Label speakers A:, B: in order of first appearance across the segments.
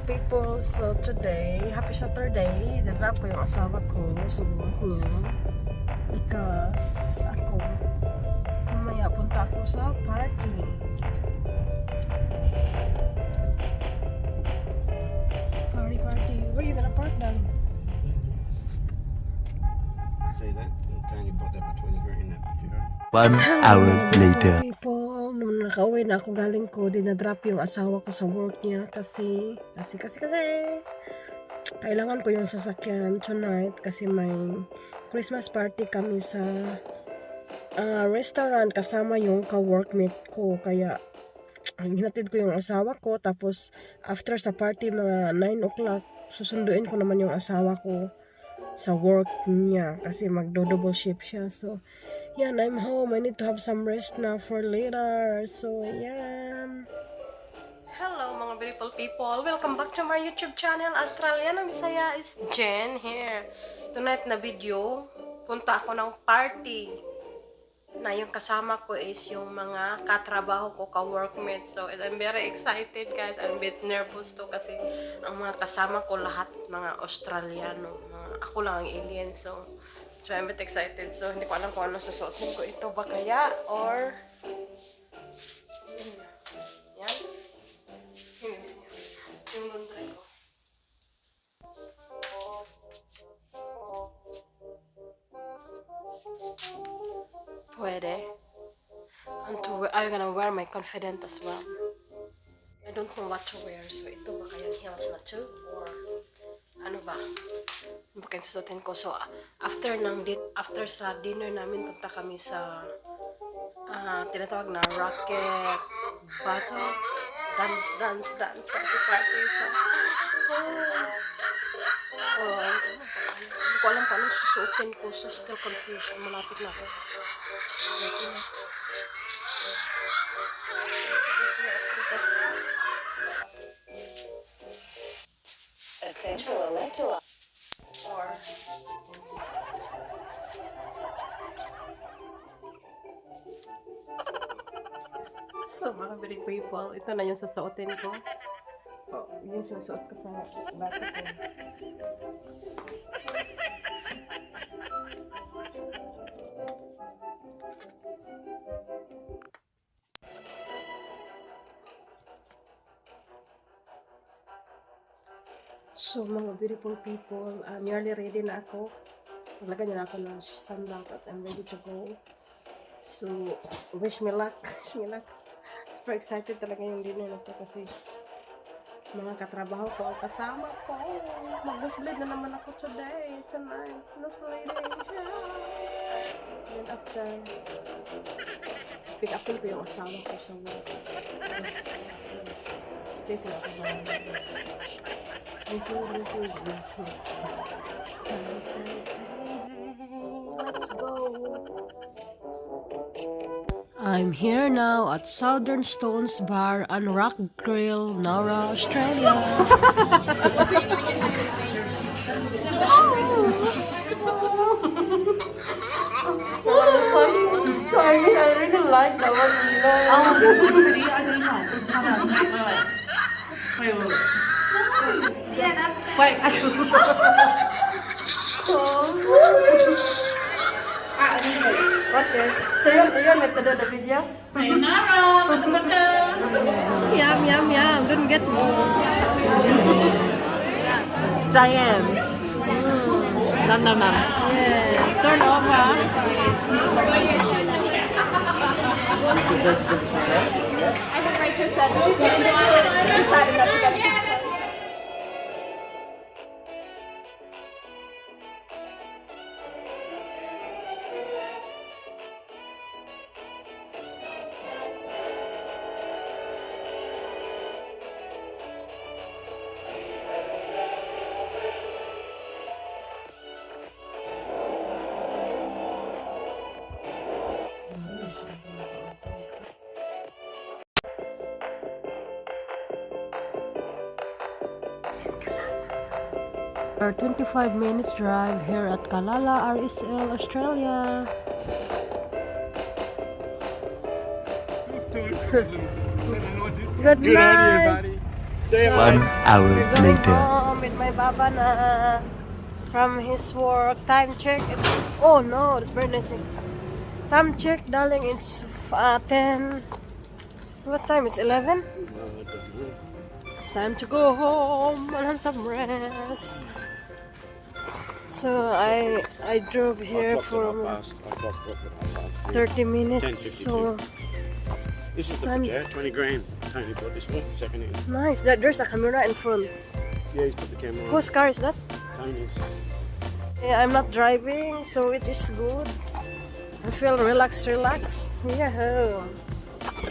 A: People, so today, happy Saturday, dinrap ko yung asawa ko sa work niya because ako mamaya punta ako sa party. Party. Where are you gonna park, darling?
B: Say that. You bought that for 20 grand in that picture.
C: 1 hour later.
A: People, nung nakauwi na ako galing ko, dinadrop yung asawa ko sa work niya kasi kailangan ko yung sasakyan tonight kasi may Christmas party kami sa restaurant kasama yung ka-workmate ko, kaya hinatid ko yung asawa ko, tapos after sa party mga 9 o'clock susunduin ko naman yung asawa ko sa work niya kasi magdo-double shift siya. So yan, I'm home. I need to have some rest now for later. So yan. Hello mga beautiful people, welcome back to my YouTube channel. Australian Bisaya is Jen here. Tonight na video, punta ako ng party na yung kasama ko is yung mga katrabaho ko, ka-workmates. So I'm very excited guys. I'm a bit nervous to kasi ang mga kasama ko lahat mga Australiano. Ako lang ang alien. So I'm a bit excited. So hindi ko alam kung ano susuotin ko. Ito ba kaya or yan. Yung laundry ko. Pwede. I'm gonna wear my confident as well. I don't know what to wear. So ito ba kayang heels na to? Or ano ba? Ano ba kayang susutin ko? So after sa dinner namin, punta kami sa tinatawag na Rocket Battle. Dance, party. So, hindi ko alam kung anong susuotin ko. So, still confused. Malapit na ako.
D: Essential electrolyte.
A: Or so, mga very people, ito na yung susuotin ko. Yung susuot ko sa bata ko. So, mga beautiful people, nearly ready na ako. Naglagay na ako ng sandals at I'm ready to go. So, wish me luck. Super excited talaga yung dinner na to kasi mga katrabaho ko, kasama ko. Mag-nosebleed na naman ako tonight. Nosebleeding. And after, pick upin ko yung asawa ko sa work. Stay sila ako ba? Let's go. I'm here now at Southern Stones Bar and Rockgrill, Nora, Australia. Sorry, I really like that one. Yeah, that's wait. Okay. So you're going to do the video?
D: Sayonara, mata-mata.
A: Yum. Don't get me. Diane. Nam. Yeah. Turn over.
D: I think Rachel said she decided not to get it.
A: Our 25 minutes drive here at Kalala, RSL, Australia. Good
B: Good on you,
A: night.
B: buddy. See you,
C: One
B: mate.
C: hour
A: We're going
C: later.
A: home with my baba na from his work. Time check. It's oh no, it's very nice. Time check, darling. It's 10. What time? It's 11. It's time to go home and have some rest. So I drove here for 30 minutes. So
B: This is the
A: time-
B: Pajero, 20 grand. Tony bought this one, second hand.
A: nice. There's a camera in front.
B: Yeah, he's put the camera on.
A: Whose car is that?
B: Tony's.
A: Yeah, I'm not driving, so it is good. I feel relaxed. Yeah.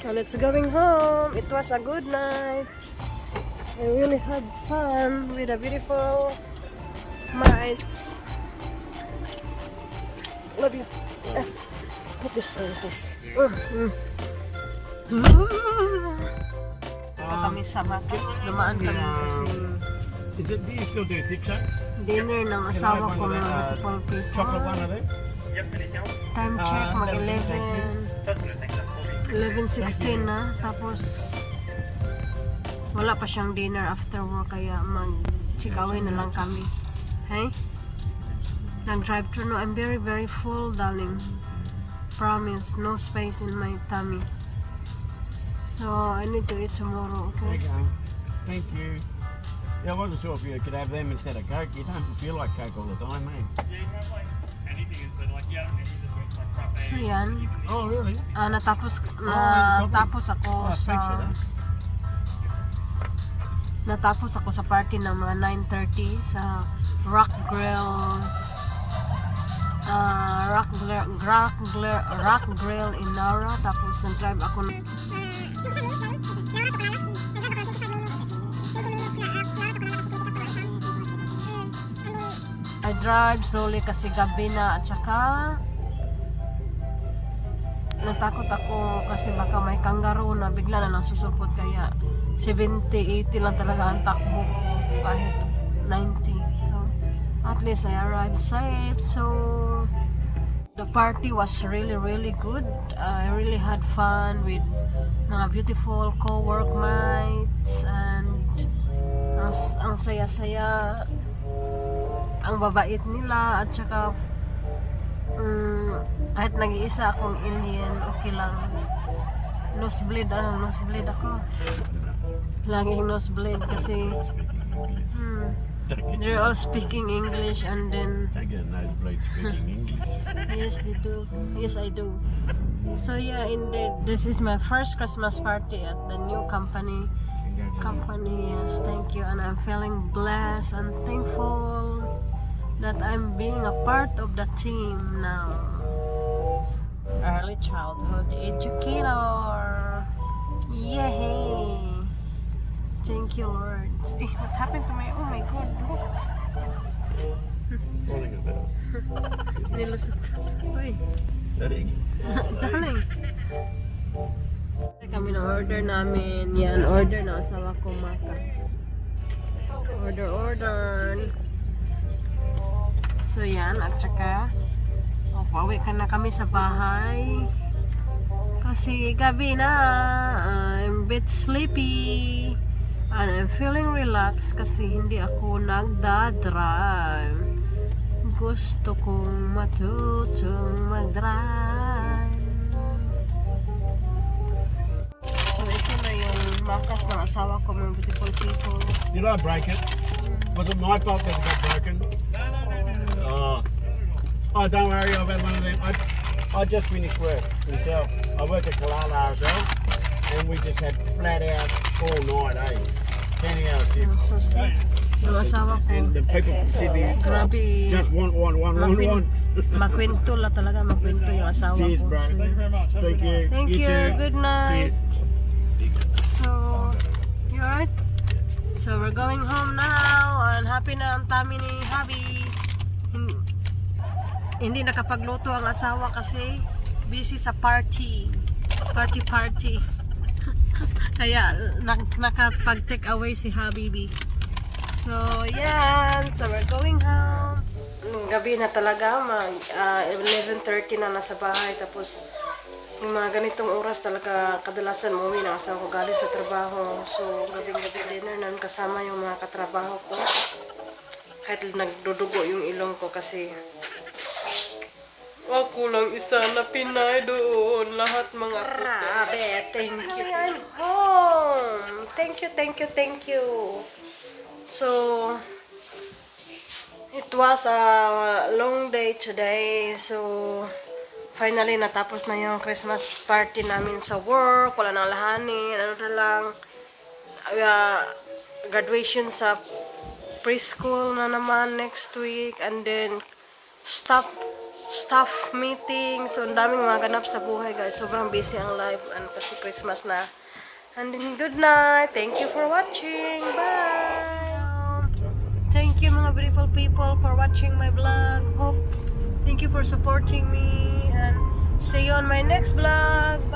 A: So let's going home. It was a good night. I really had fun with a beautiful nights. Love you. Put this on this. Kami sa Rockgrill. Dumaan kami kasi
B: Is it, do you still do thick shakes?
A: dinner ng asawa ko ng beautiful people.
B: Chocolate one of them?
A: Time check, mag-11:16 na. Tapos, wala pa siyang dinner after work, kaya mag-check away na lang kami. Hey? Nag-drive through. No, I'm very, very full, darling. Promise, no space in my tummy. So, I need to eat tomorrow,
B: There
A: okay?
B: you go. Thank you. Yeah, I wasn't sure if you could have them instead of Coke. You don't feel like Coke all the time, man.
A: So, yan.
B: Oh, really?
A: Natapos ako
B: Oh, thanks for
A: sa...
B: that.
A: Natapos ako sa party ng mga 9:30 sa Rockgrill Rockgrill in Nara. Tapos nag-drive ako I drive slowly kasi gabi na, at saka natakot ako kasi baka may kangaroo na bigla na nasusulpot, kaya 70-80 lang talaga ang takbo ko kahit 90. So at least I arrived safe. So the party was really good. I really had fun with mga beautiful co-workmates, and ang saya-saya, ang babait nila, at saka kahit nag-iisa akong alien, okay lang. Nosebleed ako. Laging nosebleed kasi they're all speaking English, and then
B: Don't get a nosebleed speaking English.
A: yes, they do. Yes, I do. So yeah, indeed, this is my first Christmas party at the new company. Yes, thank you, and I'm feeling blessed and thankful that I'm being a part of the team now. Early childhood educator. Yay! Thank you, Lord. Eh, what happened to my? Oh my God! Look.
B: Falling about.
A: Nilusot. Uy.
B: That egg.
A: Darling. Kami na order namin. Yan, order na asawa ko, makas. Order. So yan, at saka pauwi ka na kami sa bahay. Kasi gabi na, I'm a bit sleepy. And I'm feeling relaxed kasi hindi ako nagdadrive. Gusto kong matutong mag-drive. So ito na yung makas ng asawa ko, mga beautiful people.
B: Did I break it? Was it my fault that it got broken? No. Oh, don't worry, I've had one of them. I just finished work myself. I work at Kalala ourselves, and we just had flat out all night, 10 hours shift.
A: So sad. Yung asawa ko,
B: And the people from Sydney
A: grabe.
B: just want one.
A: Makwento la talaga, makwento yung asawa
B: Cheers,
A: ko.
B: bro. Thank you.
A: Thank you.
B: too.
A: Good night.
B: Cheers.
A: So, you alright? So, we're going home now. And happy na ang tummy ni Habi. Hindi nakapagluto ang asawa kasi busy sa party. Kaya nakapag-take away si Habibi. So, yan. So, we're going home. Gabi na talaga. 11:30 na nasa bahay. Tapos, yung mga ganitong oras talaga kadalasan umuwi na kasi ako galing sa trabaho. So, gabi-gabi dinner na kasama yung mga katrabaho ko. Kahit nagdudugo yung ilong ko kasi ako lang isa na Pinay doon. Lahat mga grabe. Thank you. I'm home. Thank you, thank you, thank you. So, it was a long day today. So, finally natapos na yung Christmas party namin sa work. Wala nang lahanin. Ano na lang. Graduation sa preschool na naman next week. And then, staff meeting. So, ang daming mga ganap sa buhay, guys. Sobrang busy ang life. And kasi Christmas na. And then, good night. Thank you for watching. Bye! Thank you, mga beautiful people, for watching my vlog. Thank you for supporting me. And see you on my next vlog. Bye!